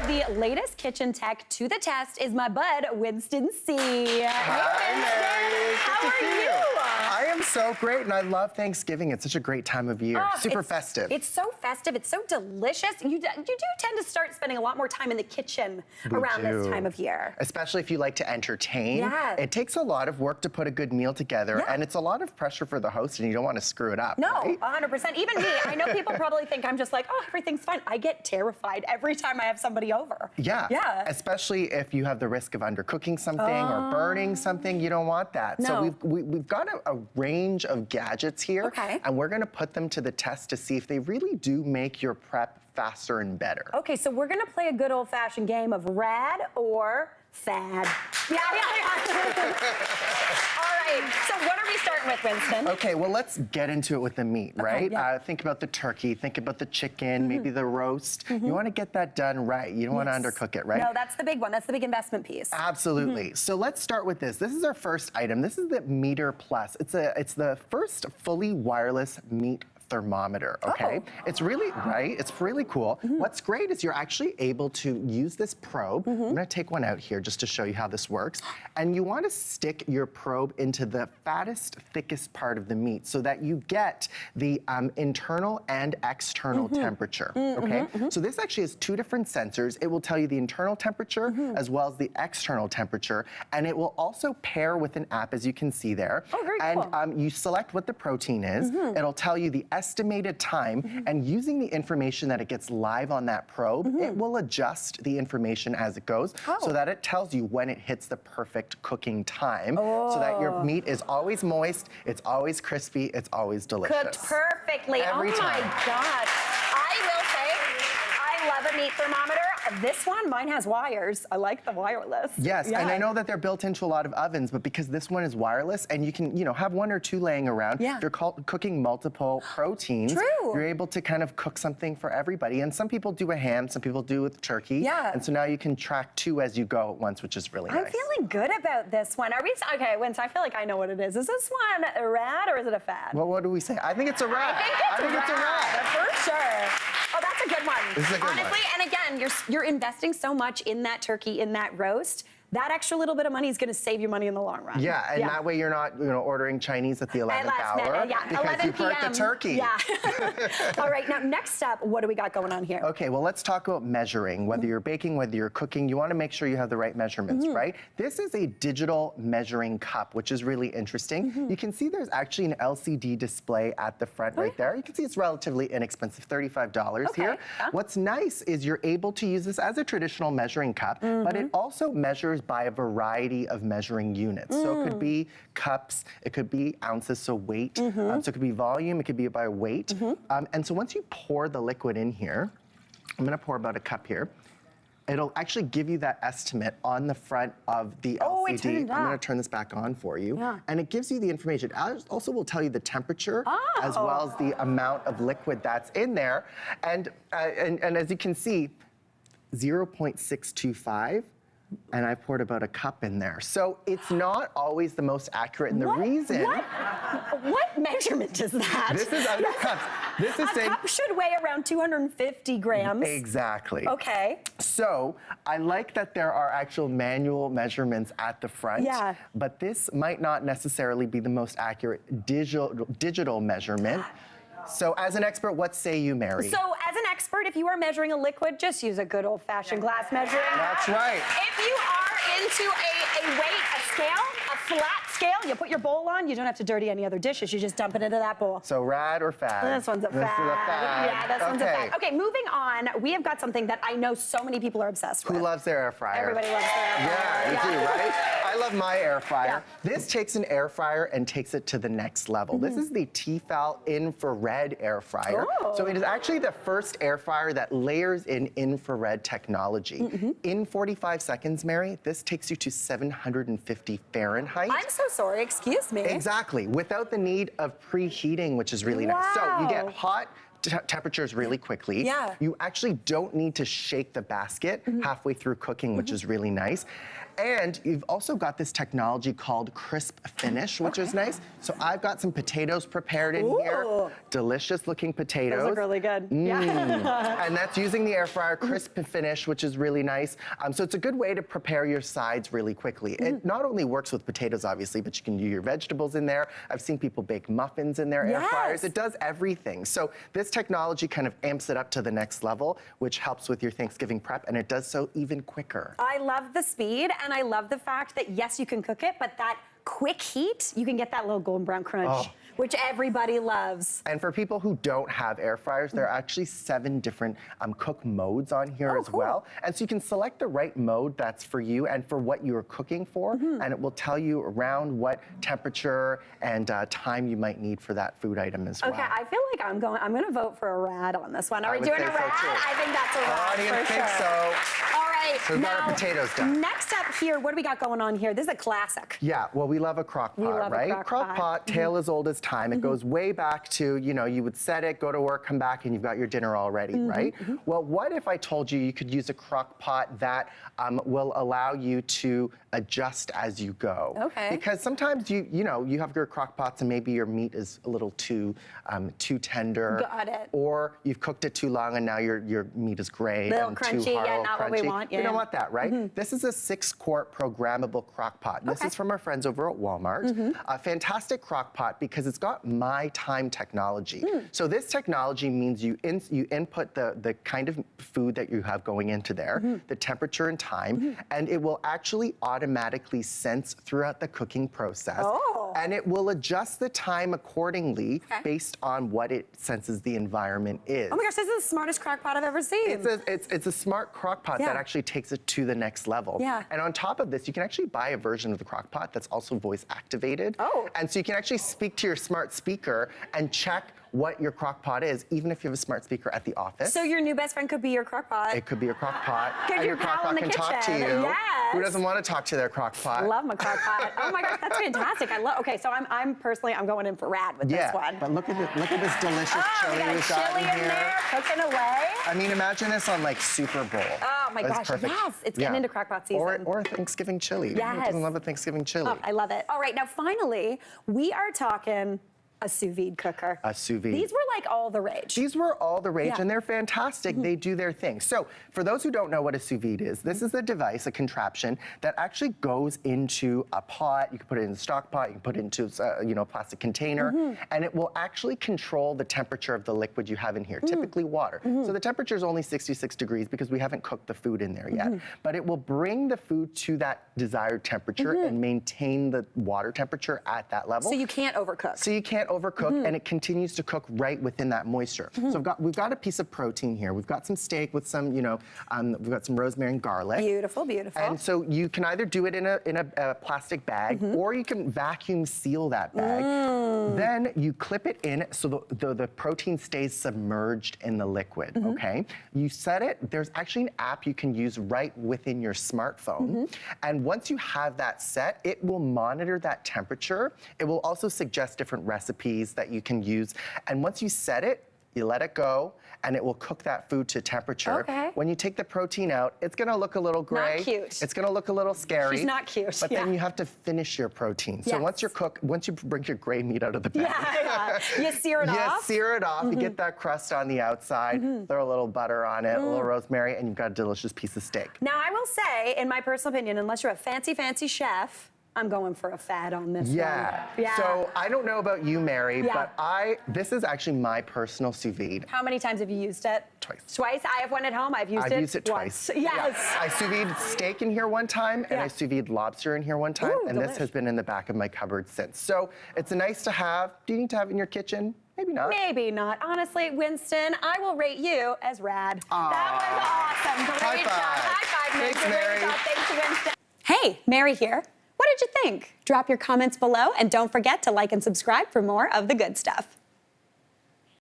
the latest kitchen tech to the test is my bud, Winston C. Hi, Mary. How are you? I am so great, and I love Thanksgiving. It's such a great time of year. Super festive. It's so festive. It's so delicious. You do tend to start spending a lot more time in the kitchen around this time of year. Especially if you like to entertain. Yeah. It takes a lot of work to put a good meal together, and it's a lot of pressure for the host, and you don't want to screw it up. No, right? 100%. Even me. I know people probably think I'm just like, oh, everything's fine. I get terrified every time I have somebody over. Yeah. Yeah. Especially if you have the risk of undercooking something or burning something. You don't want that. No. So we've got a range of gadgets here, and we're going to put them to the test to see if they really do make your prep faster and better. Okay, so we're gonna play a good old-fashioned game of rad or fad. Yeah. All right, so what are we starting with, Winston? Okay, well, let's get into it with the meat, right? Yeah. Think about the turkey, think about the chicken, maybe the roast. You want to get that done right. You don't want to undercook it, right? No, that's the big one. That's the big investment piece. Absolutely. So let's start with this. This is our first item. This is the Meter Plus. It's the first fully wireless meat thermometer, okay? It's really, it's really cool. What's great is you're actually able to use this probe. I'm gonna take one out here just to show you how this works. And you wanna stick your probe into the fattest, thickest part of the meat so that you get the internal and external temperature, okay? So this actually has two different sensors. It will tell you the internal temperature as well as the external temperature, and it will also pair with an app, as you can see there. Oh, very cool. And you select what the protein is. It'll tell you the estimated time, and using the information that it gets live on that probe, it will adjust the information as it goes so that it tells you when it hits the perfect cooking time so that your meat is always moist, it's always crispy, it's always delicious. Cooked perfectly. Every time. My gosh. I will say, I love a meat thermometer. This one, mine has wires. I like the wireless. Yes, and I know that they're built into a lot of ovens, but because this one is wireless and you can, have one or two laying around, if you're cooking multiple proteins, you're able to kind of cook something for everybody. And some people do a ham, some people do with turkey. Yeah. And so now you can track two as you go at once, which is really nice. I'm feeling good about this one. Are we, okay, Winston, I feel like I know what it is. Is this one a rad or is it a fad? Well, what do we say? I think it's a rad. I think it's a rad. For sure. Oh, that's a good one. This is a good one. Honestly, and again, you're investing so much in that turkey, in that roast. That extra little bit of money is going to save you money in the long run. Yeah, and that way you're not, ordering Chinese at the 11th hour. Because 11 you burnt the turkey. Yeah. All right, now next up, what do we got going on here? Okay, well, let's talk about measuring. Whether you're baking, whether you're cooking, you want to make sure you have the right measurements, right? This is a digital measuring cup, which is really interesting. You can see there's actually an LCD display at the front right there. You can see it's relatively inexpensive, $35 here. What's nice is you're able to use this as a traditional measuring cup, but it also measures by a variety of measuring units. So it could be cups, it could be ounces, so weight. So it could be volume, it could be by weight. And so once you pour the liquid in here, I'm gonna pour about a cup here. It'll actually give you that estimate on the front of the LCD. I'm gonna turn this back on for you. And it gives you the information. It also will tell you the temperature as well as the amount of liquid that's in there. And as you can see, 0.625. And I poured about a cup in there. So it's not always the most accurate, and the reason... What measurement is that? This is other cups. This is a cup should weigh around 250 grams. Exactly. Okay. So I like that there are actual manual measurements at the front, but this might not necessarily be the most accurate digital measurement. So as an expert, what say you, Mary? So as an expert, if you are measuring a liquid, just use a good old-fashioned glass measuring. That's right. If you are into a weight, a scale, a flat scale, you put your bowl on, you don't have to dirty any other dishes, you just dump it into that bowl. So rad or fad? This one's a fad. This is a fad. Yeah, this one's a fad. Okay, moving on, we have got something that I know so many people are obsessed with. Who loves their air fryer? Everybody loves their air fryer. Yeah, you do, right? I love my air fryer. This takes an air fryer and takes it to the next level. This is the Tefal infrared air fryer. So it is actually the first air fryer that layers in infrared technology. In 45 seconds, Mary, this takes you to 750 Fahrenheit. I'm so sorry, excuse me. Exactly, without the need of preheating, which is really nice. So you get hot temperatures really quickly. You actually don't need to shake the basket halfway through cooking, which is really nice. And you've also got this technology called crisp finish, which is nice. So I've got some potatoes prepared in here. Delicious looking potatoes. Those look really good. Yeah. And that's using the air fryer, crisp finish, which is really nice. So it's a good way to prepare your sides really quickly. It not only works with potatoes, obviously, but you can do your vegetables in there. I've seen people bake muffins in their air fryers. It does everything. So this technology kind of amps it up to the next level, which helps with your Thanksgiving prep, and it does so even quicker. I love the speed, and I love the fact that, yes, you can cook it, but that quick heat, you can get that little golden brown crunch, which everybody loves. And for people who don't have air fryers, there are actually 7 different cook modes on here as well. And so you can select the right mode that's for you and for what you're cooking for, and it will tell you around what temperature and time you might need for that food item as well. Okay, I feel like I'm gonna vote for a rad on this one. Are we doing a rad? I think that's a rad. I didn't think so. All right, So we've got our potatoes done. Next up here, what do we got going on here? This is a classic. Yeah, well, we love a crock pot, right? Crock pot, tale as old as time. It goes way back to, you would set it, go to work, come back, and you've got your dinner already, right? Well, what if I told you you could use a crock pot that will allow you to adjust as you go? Okay. Because sometimes you have your crock pots and maybe your meat is a little too tender. Got it. Or you've cooked it too long and now your meat is gray Little and crunchy, too hard. yeah, not what we want. We don't want that, right? This is a 6-quart programmable crock pot. This is from our friends over at Walmart. A fantastic crock pot because it's got my time technology. So this technology means you input the kind of food that you have going into there, the temperature and time, and it will actually automatically sense throughout the cooking process. And it will adjust the time accordingly based on what it senses the environment is. Oh my gosh, this is the smartest crock pot I've ever seen. It's a smart crock pot that actually takes it to the next level. Yeah. And on top of this, you can actually buy a version of the crock pot that's also voice activated. And so you can actually speak to your smart speaker and check what your crock pot is, even if you have a smart speaker at the office. So your new best friend could be your crock pot. It could be your crock pot. Could And your your crock pal in pot the can talk to kitchen. you. Yes. Who doesn't want to talk to their crock pot? Love my crock pot. Oh my gosh, that's fantastic. Okay, so I'm personally going in for rad with this one. But look at this delicious chili we got we've got chili in here. there, cooking away. I mean, imagine this on like Super Bowl. Oh my gosh, perfect. yes, it's getting into crock pot season. Or Thanksgiving chili. Yes. Who doesn't love a Thanksgiving chili? Oh, I love it. All right, now finally, we are talking a sous vide cooker. A sous vide. These were like all the rage. These were all the rage, and they're fantastic. They do their thing. So for those who don't know what a sous vide is, this is a device, a contraption, that actually goes into a pot. You can put it in a stock pot. You can put it into a plastic container, and it will actually control the temperature of the liquid you have in here, typically water. So the temperature is only 66 degrees because we haven't cooked the food in there yet. But it will bring the food to that desired temperature and maintain the water temperature at that level. So you can't overcook. So you can't overcook, and it continues to cook right within that moisture. So we've got a piece of protein here. We've got some steak with some, we've got some rosemary and garlic. Beautiful, beautiful. And so you can either do it in a plastic bag, or you can vacuum seal that bag. Then you clip it in so the protein stays submerged in the liquid, okay? You set it, there's actually an app you can use right within your smartphone. And once you have that set, it will monitor that temperature. It will also suggest different recipes that you can use. And once you set it, you let it go, and it will cook that food to temperature. Okay. When you take the protein out, it's gonna look a little gray. Not cute. It's gonna look a little scary. She's not cute, But then you have to finish your protein. So once you bring your gray meat out of the bag, you sear it off. You sear it off, you get that crust on the outside, throw a little butter on it, a little rosemary, and you've got a delicious piece of steak. Now, I will say, in my personal opinion, unless you're a fancy, fancy chef, I'm going for a fad on this one. Yeah. So I don't know about you, Mary, but this is actually my personal sous vide. How many times have you used it? Twice. Twice? I have one at home. I've used it twice. Yes. Yeah. I sous vide steak in here one time, and I sous vide lobster in here one time, and this has been in the back of my cupboard since. So it's nice to have. Do you need to have in your kitchen? Maybe not. Maybe not. Honestly, Winston, I will rate you as rad. That was awesome. Great job. High five, Thanks, Mary. Great job. Thanks, Winston. Hey, Mary here. What did you think? Drop your comments below, and don't forget to like and subscribe for more of the good stuff.